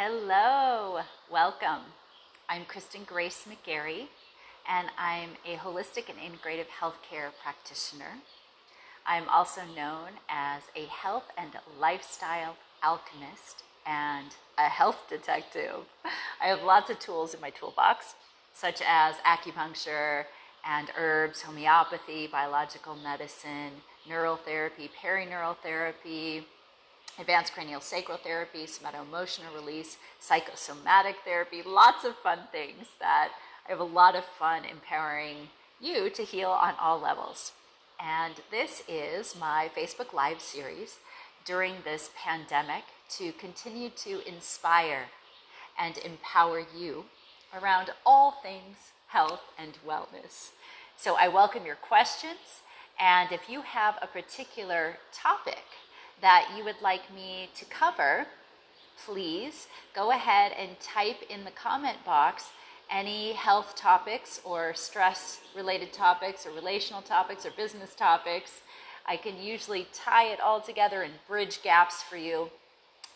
Hello, welcome. I'm Kristen Grace McGarry, and I'm a holistic and integrative healthcare practitioner. I'm also known as a health and lifestyle alchemist and a health detective. I have lots of tools in my toolbox, such as acupuncture and herbs, homeopathy, biological medicine, neural therapy, perineural therapy, advanced cranial sacral therapy, somato-emotional release, psychosomatic therapy, lots of fun things that I have a lot of fun empowering you to heal on all levels. And this is my Facebook Live series during this pandemic to continue to inspire and empower you around all things health and wellness. So I welcome your questions, and if you have a particular topic that you would like me to cover, please go ahead and type in the comment box any health topics or stress related topics or relational topics or business topics. I can usually tie it all together and bridge gaps for you.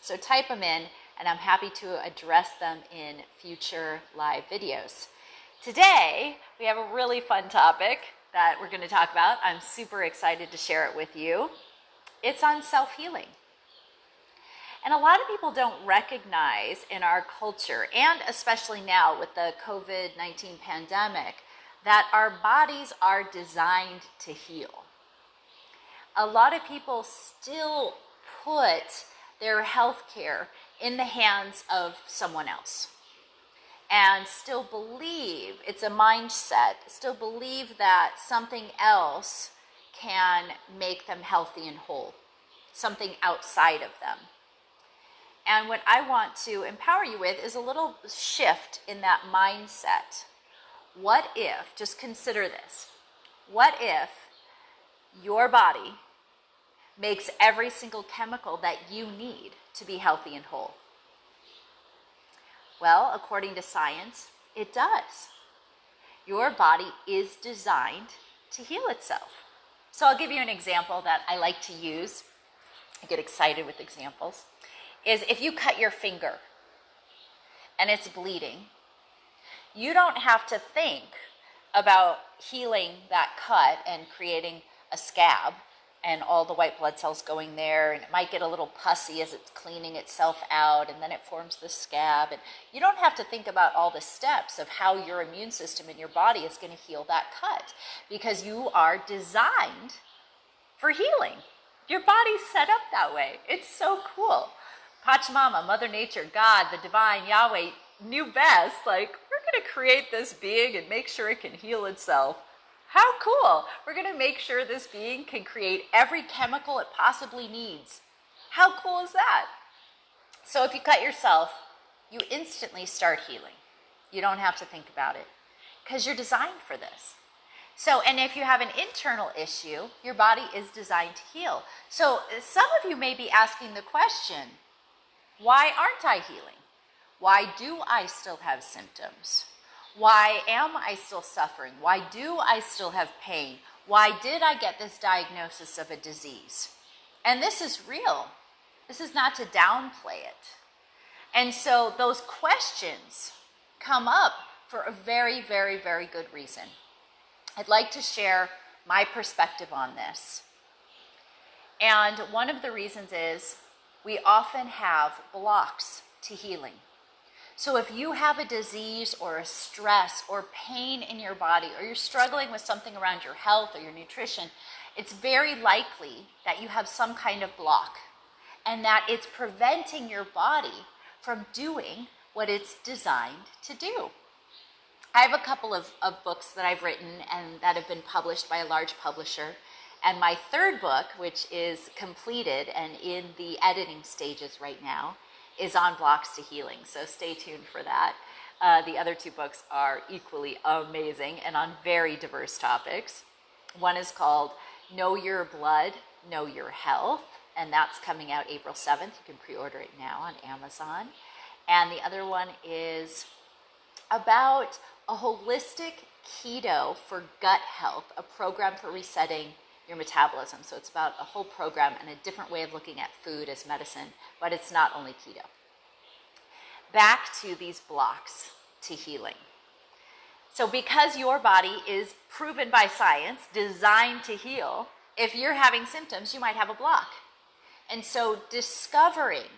So type them in, and I'm happy to address them in future live videos. Today, we have a really fun topic that we're going to talk about. I'm super excited to share it with you. It's on self-healing. And a lot of people don't recognize in our culture, and especially now with the COVID-19 pandemic, that our bodies are designed to heal. A lot of people still put their health care in the hands of someone else and still believe, it's a mindset, still believe that something else can make them healthy and whole, something outside of them. And what I want to empower you with is a little shift in that mindset. What if, just consider this, what if your body makes every single chemical that you need to be healthy and whole? Well, according to science, it does. Your body is designed to heal itself. So I'll give you an example that I like to use. I get excited with examples. Is if you cut your finger and it's bleeding, you don't have to think about healing that cut and creating a scab and all the white blood cells going there, and it might get a little pussy as it's cleaning itself out, and then it forms the scab. And you don't have to think about all the steps of how your immune system in your body is going to heal that cut, because you are designed for healing. Your body's set up that way. It's so cool. Pachamama, Mother Nature, God, the divine, Yahweh, knew best. Like, we're going to create this being and make sure it can heal itself. How cool. We're going to make sure this being can create every chemical it possibly needs. How cool is that? So if you cut yourself, you instantly start healing. You don't have to think about it because you're designed for this. So, and if you have an internal issue, your body is designed to heal. So some of you may be asking the question, why aren't I healing? Why do I still have symptoms? Why am I still suffering? Why do I still have pain? Why did I get this diagnosis of a disease? And this is real. This is not to downplay it. And so those questions come up for a very, very, very good reason. I'd like to share my perspective on this. And one of the reasons is we often have blocks to healing. So if you have a disease or a stress or pain in your body, or you're struggling with something around your health or your nutrition, it's very likely that you have some kind of block and that it's preventing your body from doing what it's designed to do. I have a couple of books that I've written and that have been published by a large publisher. And my third book, which is completed and in the editing stages right now, is on blocks to healing. So stay tuned for that. The other two books are equally amazing and on very diverse topics. One is called Know Your Blood, Know Your Health, and that's coming out April 7th. You can pre-order it now on Amazon. And the other one is about a holistic keto for gut health, a program for resetting your metabolism. So it's about a whole program and a different way of looking at food as medicine, but it's not only keto. back to these blocks to healing. So because your body is proven by science, designed to heal, if you're having symptoms, you might have a block. And so discovering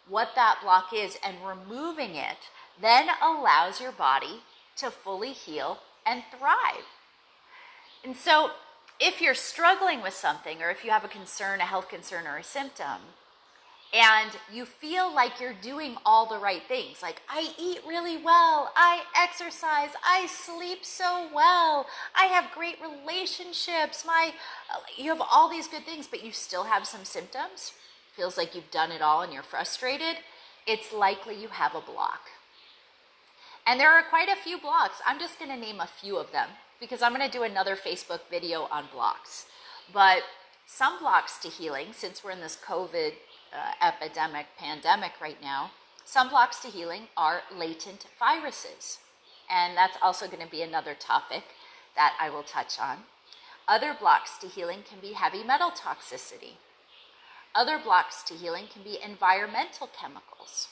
what that block is and removing it then allows your body to fully heal and thrive. And so if you're struggling with something, or if you have a concern, a health concern, or a symptom, and you feel like you're doing all the right things, like I eat really well, I exercise, I sleep so well, I have great relationships, you have all these good things, but you still have some symptoms, feels like you've done it all and you're frustrated, it's likely you have a block. And there are quite a few blocks. I'm just going to name a few of them because I'm going to do another Facebook video on blocks. But some blocks to healing, since we're in this COVID pandemic right now, some blocks to healing are latent viruses. And that's also going to be another topic that I will touch on. Other blocks to healing can be heavy metal toxicity. Other blocks to healing can be environmental chemicals.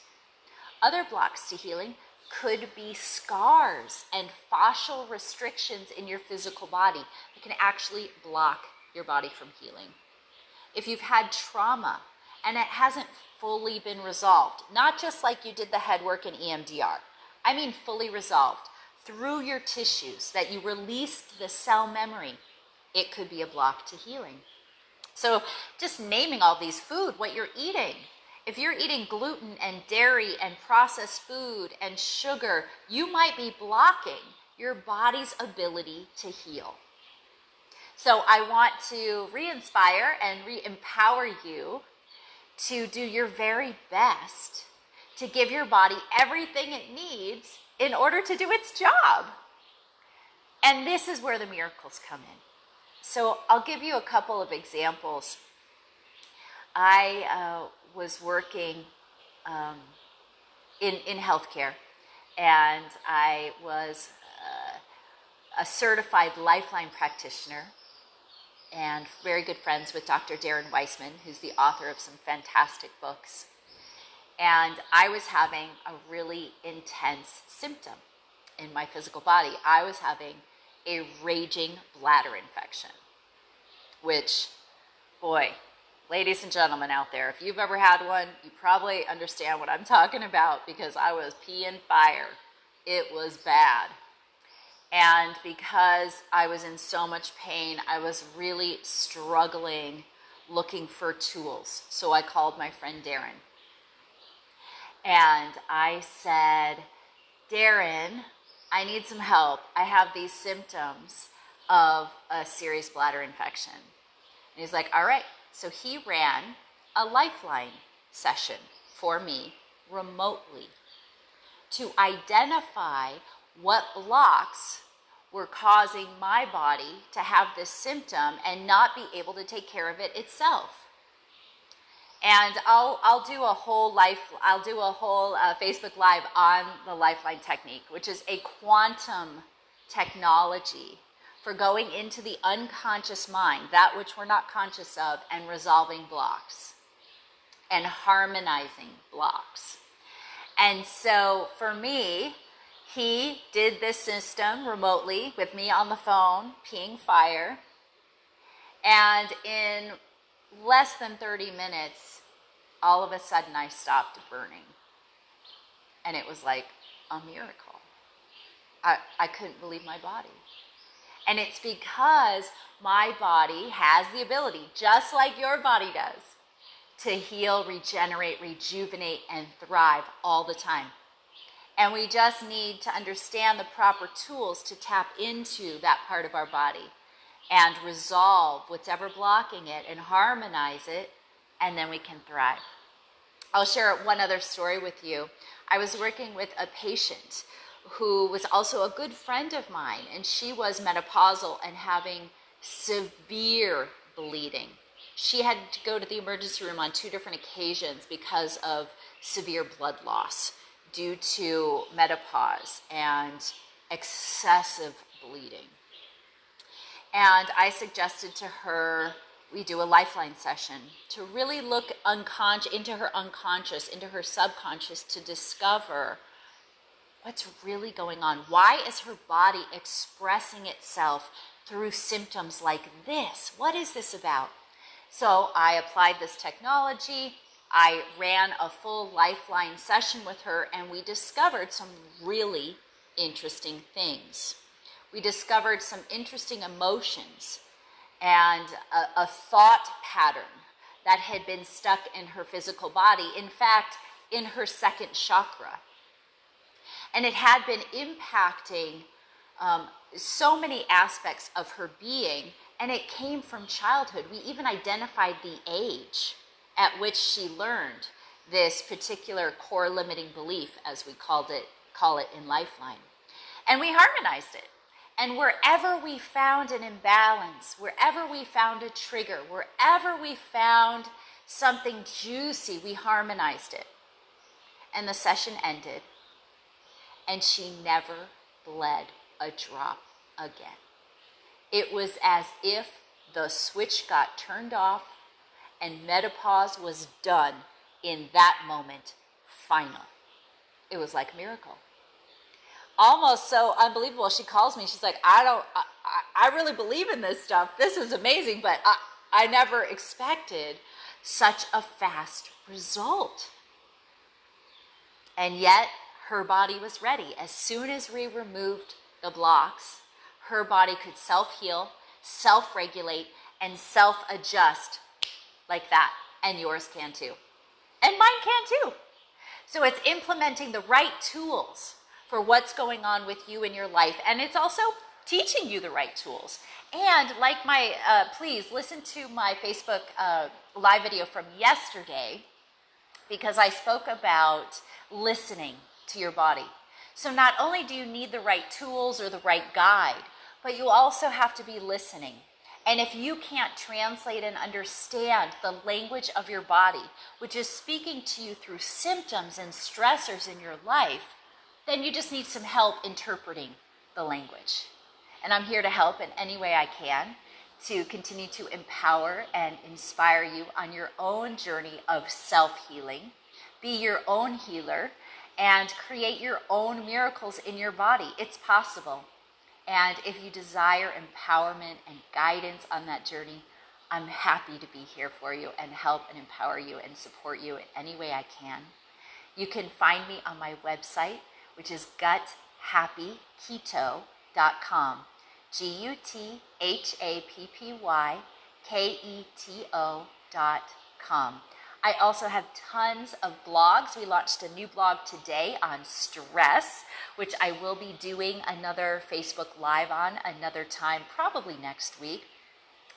Other blocks to healing could be scars and fascial restrictions in your physical body that can actually block your body from healing. If you've had trauma and it hasn't fully been resolved, not just like you did the head work and EMDR, I mean fully resolved through your tissues, that you released the cell memory, it could be a block to healing. So just naming all these food, what you're eating. If you're eating gluten and dairy and processed food and sugar, you might be blocking your body's ability to heal. So I want to re-inspire and re-empower you to do your very best to give your body everything it needs in order to do its job. And this is where the miracles come in. So I'll give you a couple of examples. I was working in healthcare, and I was a certified Lifeline practitioner and very good friends with Dr. Darren Weissman, who's the author of some fantastic books. And I was having a really intense symptom in my physical body. I was having a raging bladder infection, which, boy, ladies and gentlemen out there, if you've ever had one, you probably understand what I'm talking about, because I was peeing fire. It was bad. And because I was in so much pain, I was really struggling looking for tools. So I called my friend Darren. And I said, Darren, I need some help. I have these symptoms of a serious bladder infection. And he's like, all right. So he ran a Lifeline session for me remotely to identify what blocks were causing my body to have this symptom and not be able to take care of it itself. And I'll do a whole Facebook Live on the Lifeline technique, which is a quantum technology for going into the unconscious mind, that which we're not conscious of, and resolving blocks and harmonizing blocks. And so for me, he did this system remotely with me on the phone, peeing fire. And in less than 30 minutes, all of a sudden I stopped burning. And it was like a miracle. I couldn't believe my body. And it's because my body has the ability, just like your body does, to heal, regenerate, rejuvenate, and thrive all the time. And we just need to understand the proper tools to tap into that part of our body and resolve whatever blocking it and harmonize it, and then we can thrive. I'll share one other story with you. I was working with a patient who was also a good friend of mine, and she was menopausal and having severe bleeding. She had to go to the emergency room on 2 different occasions because of severe blood loss due to menopause and excessive bleeding. And I suggested to her we do a Lifeline session to really look into her unconscious, into her subconscious, to discover what's really going on. Why is her body expressing itself through symptoms like this? What is this about? So I applied this technology. I ran a full Lifeline session with her, and we discovered some really interesting things. We discovered some interesting emotions and a thought pattern that had been stuck in her physical body, in fact, in her second chakra. And it had been impacting so many aspects of her being, and it came from childhood. We even identified the age at which she learned this particular core limiting belief, as we call it in Lifeline. And we harmonized it. And wherever we found an imbalance, wherever we found a trigger, wherever we found something juicy, we harmonized it. And the session ended, and she never bled a drop again. It was as if the switch got turned off and menopause was done in that moment, final. It was like a miracle. Almost so unbelievable. She calls me. She's like, I really believe in this stuff. This is amazing, but I never expected such a fast result. And yet, her body was ready. As soon as we removed the blocks, her body could self-heal, self-regulate, and self-adjust like that. And yours can too. And mine can too. So it's implementing the right tools for what's going on with you in your life. And it's also teaching you the right tools. And like please listen to my Facebook live video from yesterday, because I spoke about listening to your body. So not only do you need the right tools or the right guide, but you also have to be listening. And if you can't translate and understand the language of your body, which is speaking to you through symptoms and stressors in your life, then you just need some help interpreting the language. And I'm here to help in any way I can to continue to empower and inspire you on your own journey of self-healing, be your own healer, and create your own miracles in your body. It's possible. And if you desire empowerment and guidance on that journey, I'm happy to be here for you and help and empower you and support you in any way I can. You can find me on my website, which is guthappyketo.com. guthappyketo.com. I also have tons of blogs. We launched a new blog today on stress, which I will be doing another Facebook Live on another time, probably next week.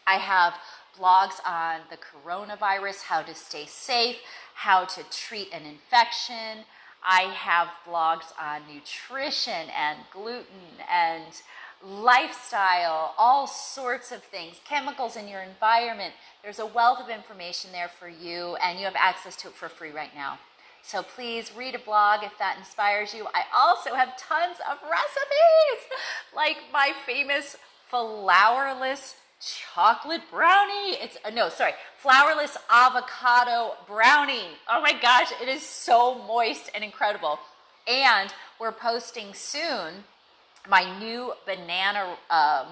I have blogs on the coronavirus, how to stay safe, how to treat an infection. I have blogs on nutrition and gluten and lifestyle, all sorts of things, chemicals in your environment. There's a wealth of information there for you, and you have access to it for free right now. So please read a blog if that inspires you. I also have tons of recipes, like my famous flourless chocolate brownie. Flourless avocado brownie. Oh my gosh, it is so moist and incredible. And we're posting soon my new banana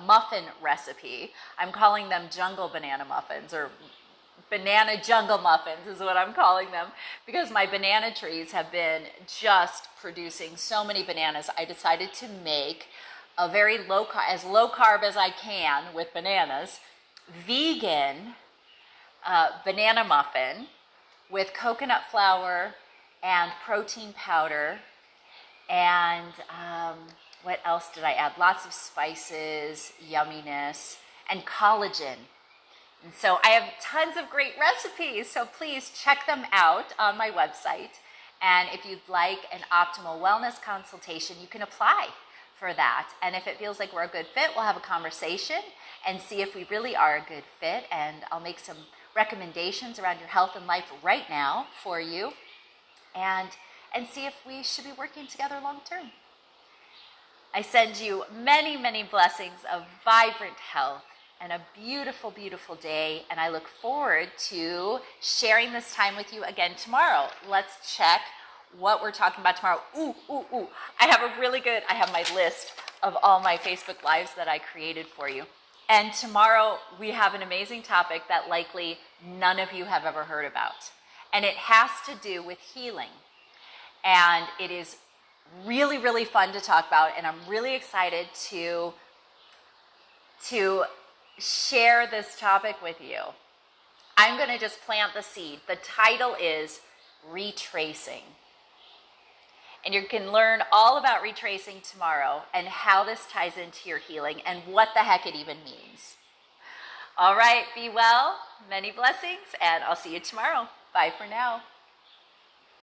muffin recipe. I'm calling them jungle banana muffins, or banana jungle muffins is what I'm calling them, because my banana trees have been just producing so many bananas. I decided to make a very low carb as I can with bananas, vegan banana muffin with coconut flour and protein powder, and what else did I add? Lots of spices, yumminess, and collagen. And so I have tons of great recipes, so please check them out on my website. And if you'd like an optimal wellness consultation, you can apply for that. And if it feels like we're a good fit, we'll have a conversation and see if we really are a good fit. And I'll make some recommendations around your health and life right now for you, and see if we should be working together long term. I send you many, many blessings of vibrant health, and a beautiful, beautiful day. And I look forward to sharing this time with you again tomorrow. Let's check what we're talking about tomorrow. Ooh. I have my list of all my Facebook Lives that I created for you. And tomorrow we have an amazing topic that likely none of you have ever heard about. And it has to do with healing. And it is really, really fun to talk about. And I'm really excited to share this topic with you. I'm going to just plant the seed. The title is Retracing. And you can learn all about retracing tomorrow and how this ties into your healing and what the heck it even means. All right, be well, many blessings, and I'll see you tomorrow. Bye for now.